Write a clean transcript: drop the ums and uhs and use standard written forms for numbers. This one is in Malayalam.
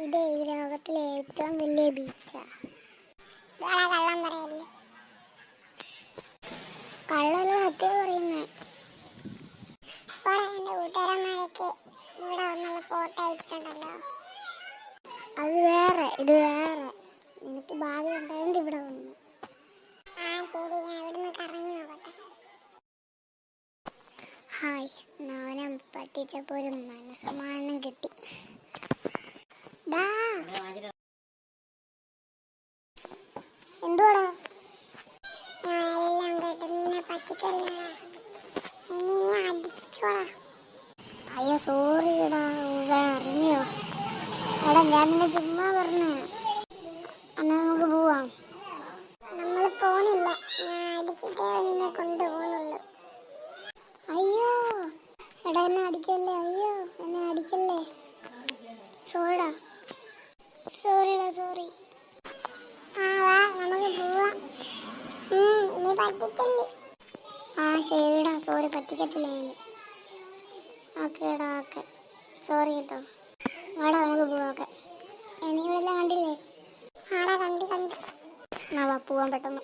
ഇത് ഈ ലോകത്തിലെ ഏറ്റവും വലിയ ബീച്ചാ. കള്ളം പറയല്ലേ, കള്ളല്ല സത്യം പറയുന്നേ. എന്റെ കൂട്ടുകാരന്മാരൊക്കെ ഇവിടെ വന്നുള്ള ഫോട്ടോ അയച്ചിട്ടുണ്ടല്ലോ. അത് വേറെ, ഇത് വേറെ. എനിക്ക് ഭാഗ്യം ഉണ്ടായത് ഇവിടെ വന്നു. ശരി, ഞാൻ ഇവിടുന്ന് കറങ്ങി നോക്കട്ടെ. ഹായ്, നാനം പറ്റിച്ചപ്പോ ഒരു മനസ്സമാനം കിട്ടി. എന്തുവാടാ? എല്ലാം കേട്ട് നിന്നെ പറ്റിക്കല്ലേ. ഇനി അടിച്ചോടാ. അയ്യോ സോറി എടാ, അറിഞ്ഞോ? എടാ ഞാൻ നിന്നെ ചുമ്മാ പറഞ്ഞേ. എന്നാ നമുക്ക് പോവാം. നമ്മൾ പോണില്ല, ഞാൻ അടിച്ചിട്ടേ നിന്നെ കൊണ്ടുപോകുന്നുള്ളൂ. അയ്യോ എടാ, എന്നെ അടിക്കല്ലേ. അയ്യോ എന്നെ അടിക്കല്ലേ. സോറിടാ, സോറിടാ, സോറി. വാ നമുക്ക് പോവാം. ഇനി പറ്റിക്കല്ലേ. ശരിടാ, സോറി, പറ്റിക്കത്തില്ല ഞാൻ. ഓക്കേടാ, ഓക്കെ, സോറി കേട്ടോ. വാടാ നമുക്ക് പോവാം. ഓക്കെ, നീ ഇവിടെ എല്ലാം കണ്ടില്ലേ? ആടാ, കണ്ടു. വാ പോവാൻ പെട്ടെന്ന്.